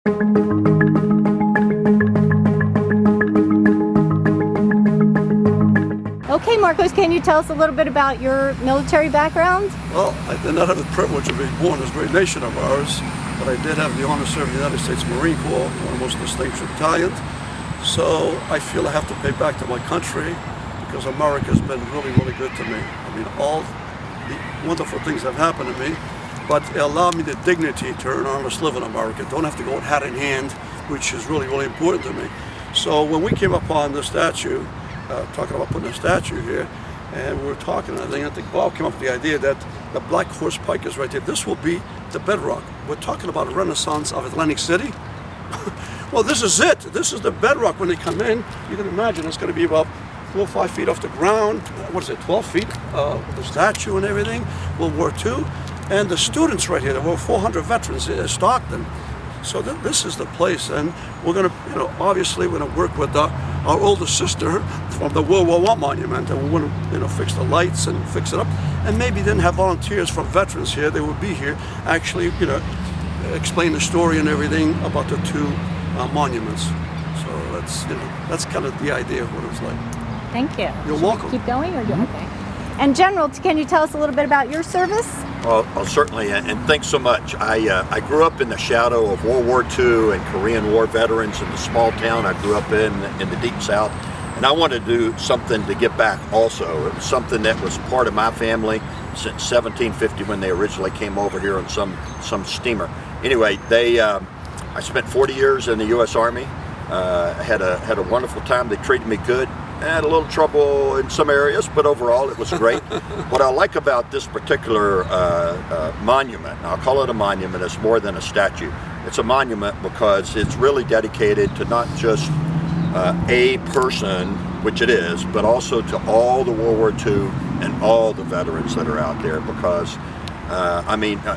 Okay, Marcos, can you tell us a little bit about your military background? Well, I did not have the privilege of being born in this great nation of ours, but I did have the honor to serve in the United States Marine Corps, one of the most distinguished battalions. So I feel I have to pay back to my country because America has been really, really good to me. I mean, all the wonderful things have happened to me, but it allowed me the dignity to earn honest live in America. Don't have to go hat in hand, which is really, really important to me. So when we came upon the statue, talking about putting a statue here, and we were talking, I think Bob came up with the idea that the Black Horse Pike is right there. This will be the bedrock. We're talking about a renaissance of Atlantic City. Well, this is it. This is the bedrock. When they come in, you can imagine it's going to be about 4 or 5 feet off the ground. What is it, 12 feet? The statue and everything, World War II. And the students right here, there were 400 veterans in Stockton. So this is the place, and we're going to, obviously we're going to work with our older sister from the World War I monument, and we're going to, fix the lights and fix it up, and maybe then have volunteers from veterans here. They would be here, actually, explain the story and everything about the two monuments. So that's kind of the idea of what it's like. Thank you. You're welcome. Keep going, or okay. And General, can you tell us a little bit about your service? Well, certainly, and thanks so much. I grew up in the shadow of World War II and Korean War veterans in the small town I grew up in the Deep South, and I wanted to do something to give back also. It was something that was part of my family since 1750 when they originally came over here on some steamer. Anyway, I spent 40 years in the U.S. Army. Had a wonderful time. They treated me good. I had a little trouble in some areas, but overall it was great. What I like about this particular monument, I'll call it a monument, it's more than a statue. It's a monument because it's really dedicated to not just a person, which it is, but also to all the World War II and all the veterans that are out there, because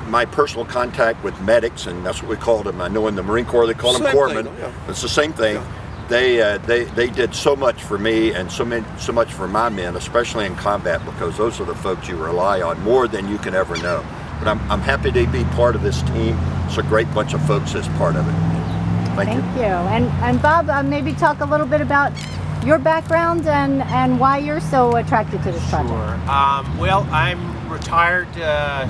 my personal contact with medics, and that's what we called them. I know in the Marine Corps they call them corpsmen. Yeah. It's the same thing. Yeah. They did so much for me and so much for my men, especially in combat, because those are the folks you rely on more than you can ever know. But I'm happy to be part of this team. It's a great bunch of folks that's part of it. Thank you. And Bob, maybe talk a little bit about your background and why you're so attracted to this project. Sure. Well, I'm retired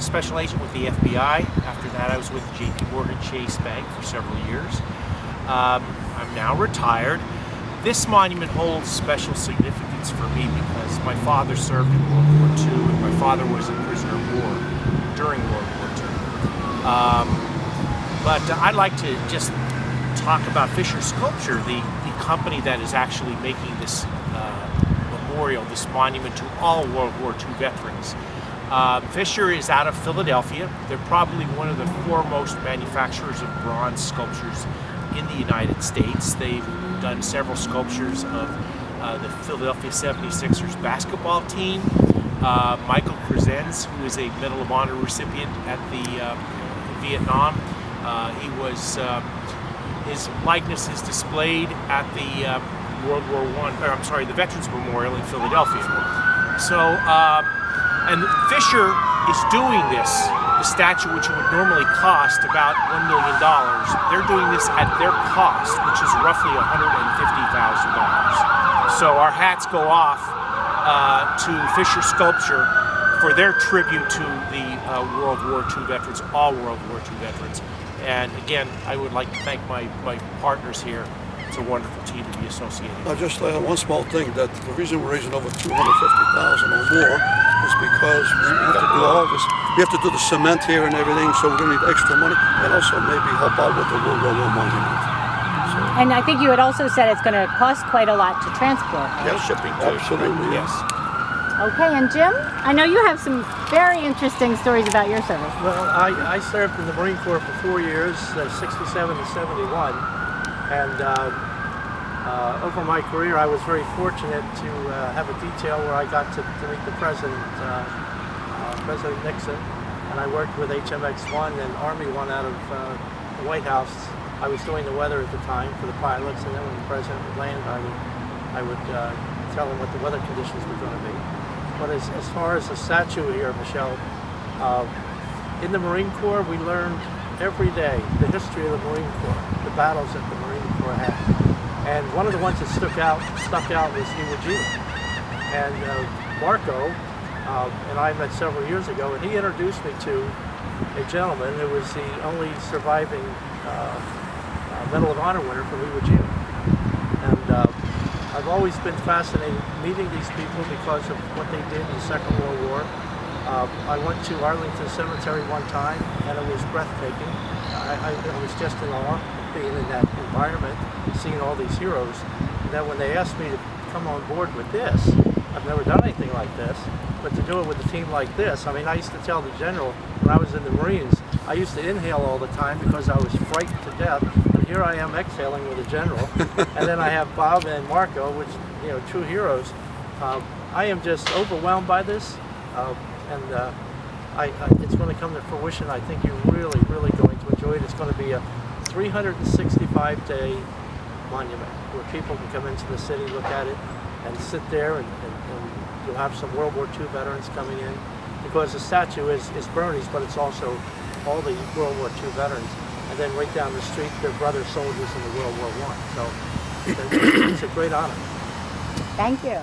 special agent with the FBI. After that, I was with JP Morgan Chase Bank for several years. I'm now retired. This monument holds special significance for me because my father served in World War II, and my father was a prisoner of war during World War II. But I'd like to just talk about Fisher Sculpture, the company that is actually making this memorial, this monument to all World War II veterans. Fisher is out of Philadelphia. They're probably one of the foremost manufacturers of bronze sculptures in the United States. They've done several sculptures of the Philadelphia 76ers basketball team. Michael Krasenz, who is a Medal of Honor recipient at the Vietnam. His likeness is displayed at the the Veterans Memorial in Philadelphia. So, and Fisher is doing this. The statue, which would normally cost about $1 million, they're doing this at their cost, which is roughly $150,000. So our hats go off to Fisher Sculpture for their tribute to the World War II veterans, all World War II veterans. And again, I would like to thank my partners here. It's a wonderful team to be associated with. Just one small thing, that the reason we're raising over $250,000 or more is because we have to do all this. We have to do the cement here and everything, so we're going to need extra money, and also maybe help out with the World War I monument. So. And I think you had also said it's going to cost quite a lot to transport. Yeah, shipping too. Absolutely, yes. Okay, and Jim, I know you have some very interesting stories about your service. Well, I served in the Marine Corps for 4 years, 67 to 71. And over my career, I was very fortunate to have a detail where I got to meet the President, President Nixon, and I worked with HMX-1 and Army 1 out of the White House. I was doing the weather at the time for the pilots, and then when the President would land, I would tell him what the weather conditions were going to be. But as far as the statue here, Michelle, in the Marine Corps, we learned every day the history of the Marine Corps, the battles that the Marine Corps had. And one of the ones that stuck out was Iwo Jima. And Marco and I met several years ago, and he introduced me to a gentleman who was the only surviving Medal of Honor winner from Iwo Jima. And I've always been fascinated meeting these people because of what they did in the Second World War. I went to Arlington Cemetery one time, and it was breathtaking. I was just in awe being in that environment, seeing all these heroes. And then when they asked me to come on board with this, I've never done anything like this, but to do it with a team like this, I mean, I used to tell the general when I was in the Marines, I used to inhale all the time because I was frightened to death. And here I am exhaling with a general. And then I have Bob and Marco, which, you know, true heroes. I am just overwhelmed by this. It's going to come to fruition. I think you're really, really going to enjoy it. It's going to be a 365-day monument where people can come into the city, look at it, and sit there, and you'll have some World War II veterans coming in, because the statue is Bernie's, but it's also all the World War II veterans. And then right down the street, their brother soldiers in the World War I. So it's a great honor. Thank you.